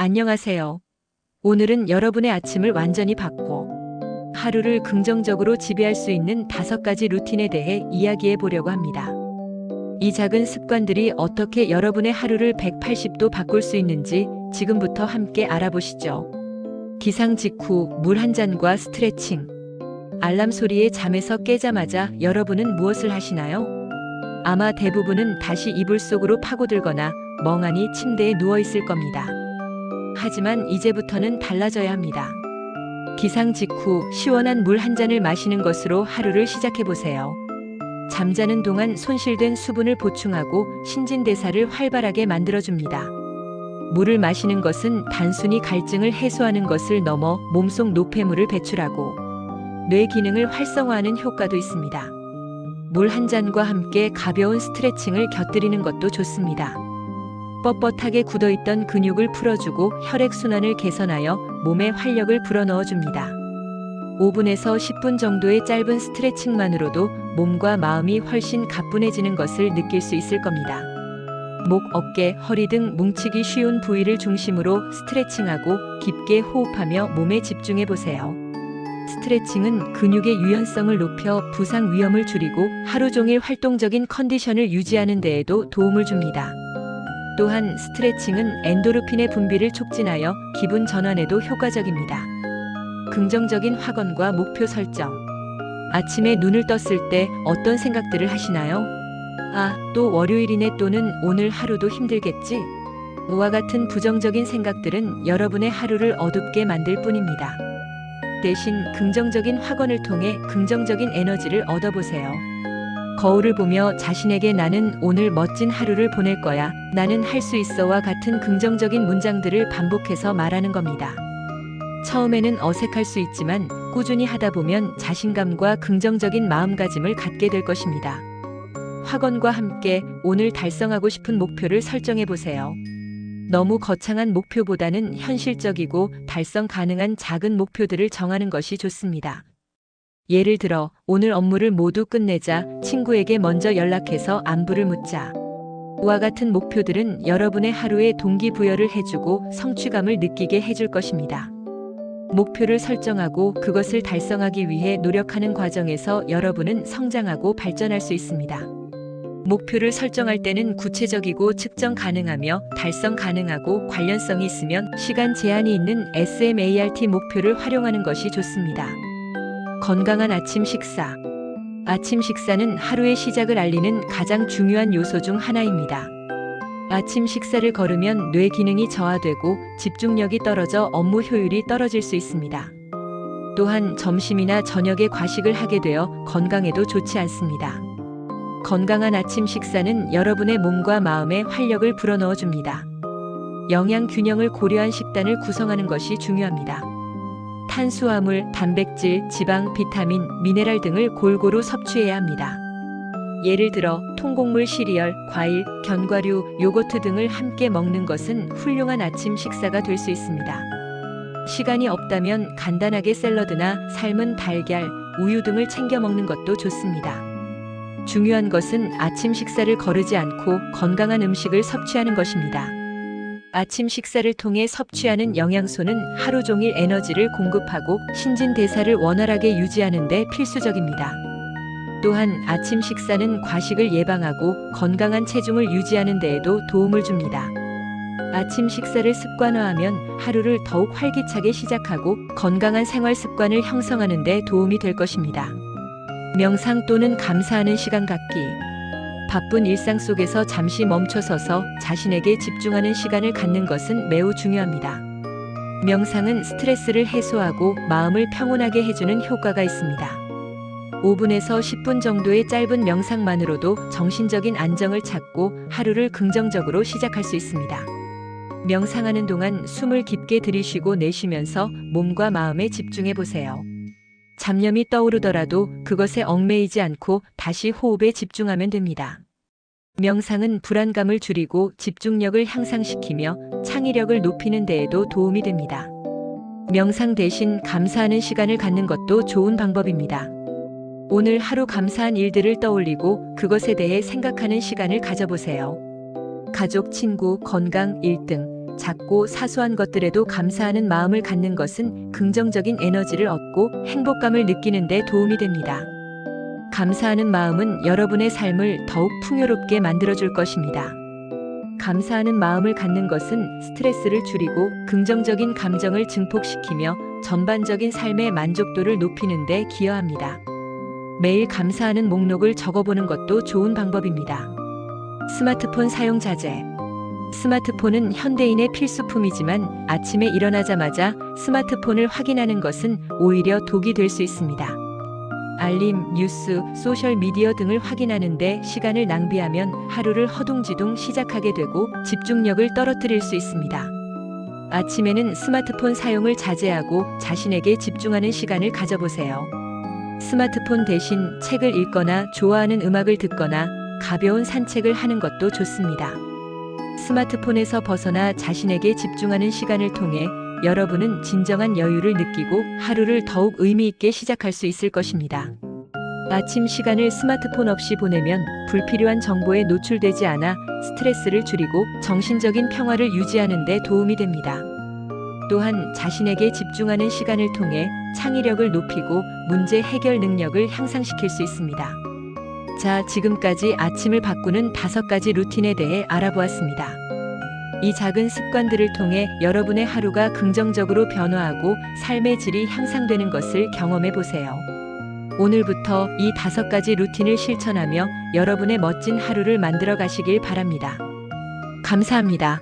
안녕하세요. 오늘은 여러분의 아침을 완전히 바꿔 하루를 긍정적으로 지배할 수 있는 5가지 루틴에 대해 이야기해 보려고 합니다. 이 작은 습관들이 어떻게 여러분의 하루를 180도 바꿀 수 있는지 지금부터 함께 알아보시죠. 기상 직후 물 한 잔과 스트레칭. 알람 소리에 잠에서 깨자마자 여러분은 무엇을 하시나요? 아마 대부분은 다시 이불 속으로 파고들거나 멍하니 침대에 누워 있을 겁니다. 하지만 이제부터는 달라져야 합니다. 기상 직후 시원한 물 한 잔을 마시는 것으로 하루를 시작해 보세요. 잠자는 동안 손실된 수분을 보충하고 신진대사를 활발하게 만들어줍니다. 물을 마시는 것은 단순히 갈증을 해소하는 것을 넘어 몸속 노폐물을 배출하고 뇌 기능을 활성화하는 효과도 있습니다. 물 한 잔과 함께 가벼운 스트레칭을 곁들이는 것도 좋습니다. 뻣뻣하게 굳어있던 근육을 풀어주고 혈액순환을 개선하여 몸에 활력을 불어넣어줍니다. 5분에서 10분 정도의 짧은 스트레칭만으로도 몸과 마음이 훨씬 가뿐해지는 것을 느낄 수 있을 겁니다. 목, 어깨, 허리 등 뭉치기 쉬운 부위를 중심으로 스트레칭하고 깊게 호흡하며 몸에 집중해 보세요. 스트레칭은 근육의 유연성을 높여 부상 위험을 줄이고 하루 종일 활동적인 컨디션을 유지하는 데에도 도움을 줍니다. 또한 스트레칭은 엔도르핀의 분비를 촉진하여 기분 전환에도 효과적입니다. 긍정적인 확언과 목표 설정. 아침에 눈을 떴을 때 어떤 생각들을 하시나요? 아, 또 월요일이네, 또는 오늘 하루도 힘들겠지? 와 같은 부정적인 생각들은 여러분의 하루를 어둡게 만들 뿐입니다. 대신 긍정적인 확언을 통해 긍정적인 에너지를 얻어보세요. 거울을 보며 자신에게 나는 오늘 멋진 하루를 보낼 거야, 나는 할 수 있어와 같은 긍정적인 문장들을 반복해서 말하는 겁니다. 처음에는 어색할 수 있지만 꾸준히 하다 보면 자신감과 긍정적인 마음가짐을 갖게 될 것입니다. 확언과 함께 오늘 달성하고 싶은 목표를 설정해 보세요. 너무 거창한 목표보다는 현실적이고 달성 가능한 작은 목표들을 정하는 것이 좋습니다. 예를 들어 오늘 업무를 모두 끝내자, 친구에게 먼저 연락해서 안부를 묻자. 와 같은 목표들은 여러분의 하루에 동기부여를 해주고 성취감을 느끼게 해줄 것입니다. 목표를 설정하고 그것을 달성하기 위해 노력하는 과정에서 여러분은 성장하고 발전할 수 있습니다. 목표를 설정할 때는 구체적이고 측정 가능하며 달성 가능하고 관련성이 있으면 시간 제한이 있는 SMART 목표를 활용하는 것이 좋습니다. 건강한 아침 식사. 아침 식사는 하루의 시작을 알리는 가장 중요한 요소 중 하나입니다. 아침 식사를 거르면 뇌 기능이 저하되고 집중력이 떨어져 업무 효율이 떨어질 수 있습니다. 또한 점심이나 저녁에 과식을 하게 되어 건강에도 좋지 않습니다. 건강한 아침 식사는 여러분의 몸과 마음에 활력을 불어넣어 줍니다. 영양 균형을 고려한 식단을 구성하는 것이 중요합니다. 탄수화물, 단백질, 지방, 비타민, 미네랄 등을 골고루 섭취해야 합니다. 예를 들어 통곡물 시리얼, 과일, 견과류, 요거트 등을 함께 먹는 것은 훌륭한 아침 식사가 될 수 있습니다. 시간이 없다면 간단하게 샐러드나 삶은 달걀, 우유 등을 챙겨 먹는 것도 좋습니다. 중요한 것은 아침 식사를 거르지 않고 건강한 음식을 섭취하는 것입니다. 아침 식사를 통해 섭취하는 영양소는 하루 종일 에너지를 공급하고 신진대사를 원활하게 유지하는 데 필수적입니다. 또한 아침 식사는 과식을 예방하고 건강한 체중을 유지하는 데에도 도움을 줍니다. 아침 식사를 습관화하면 하루를 더욱 활기차게 시작하고 건강한 생활 습관을 형성하는 데 도움이 될 것입니다. 명상 또는 감사하는 시간 갖기. 바쁜 일상 속에서 잠시 멈춰서서 자신에게 집중하는 시간을 갖는 것은 매우 중요합니다. 명상은 스트레스를 해소하고 마음을 평온하게 해주는 효과가 있습니다. 5분에서 10분 정도의 짧은 명상만으로도 정신적인 안정을 찾고 하루를 긍정적으로 시작할 수 있습니다. 명상하는 동안 숨을 깊게 들이쉬고 내쉬면서 몸과 마음에 집중해 보세요. 잡념이 떠오르더라도 그것에 얽매이지 않고 다시 호흡에 집중하면 됩니다. 명상은 불안감을 줄이고 집중력을 향상시키며 창의력을 높이는 데에도 도움이 됩니다. 명상 대신 감사하는 시간을 갖는 것도 좋은 방법입니다. 오늘 하루 감사한 일들을 떠올리고 그것에 대해 생각하는 시간을 가져보세요. 가족, 친구, 건강, 일 등 작고 사소한 것들에도 감사하는 마음을 갖는 것은 긍정적인 에너지를 얻고 행복감을 느끼는 데 도움이 됩니다. 감사하는 마음은 여러분의 삶을 더욱 풍요롭게 만들어줄 것입니다. 감사하는 마음을 갖는 것은 스트레스를 줄이고 긍정적인 감정을 증폭시키며 전반적인 삶의 만족도를 높이는 데 기여합니다. 매일 감사하는 목록을 적어보는 것도 좋은 방법입니다. 스마트폰 사용 자제. 스마트폰은 현대인의 필수품이지만 아침에 일어나자마자 스마트폰을 확인하는 것은 오히려 독이 될 수 있습니다. 알림, 뉴스, 소셜미디어 등을 확인하는데 시간을 낭비하면 하루를 허둥지둥 시작하게 되고 집중력을 떨어뜨릴 수 있습니다. 아침에는 스마트폰 사용을 자제하고 자신에게 집중하는 시간을 가져보세요. 스마트폰 대신 책을 읽거나 좋아하는 음악을 듣거나 가벼운 산책을 하는 것도 좋습니다. 스마트폰에서 벗어나 자신에게 집중하는 시간을 통해 여러분은 진정한 여유를 느끼고 하루를 더욱 의미 있게 시작할 수 있을 것입니다. 아침 시간을 스마트폰 없이 보내면 불필요한 정보에 노출되지 않아 스트레스를 줄이고 정신적인 평화를 유지하는 데 도움이 됩니다. 또한 자신에게 집중하는 시간을 통해 창의력을 높이고 문제 해결 능력을 향상시킬 수 있습니다. 자, 지금까지 아침을 바꾸는 5가지 루틴에 대해 알아보았습니다. 이 작은 습관들을 통해 여러분의 하루가 긍정적으로 변화하고 삶의 질이 향상되는 것을 경험해 보세요. 오늘부터 이 5가지 루틴을 실천하며 여러분의 멋진 하루를 만들어 가시길 바랍니다. 감사합니다.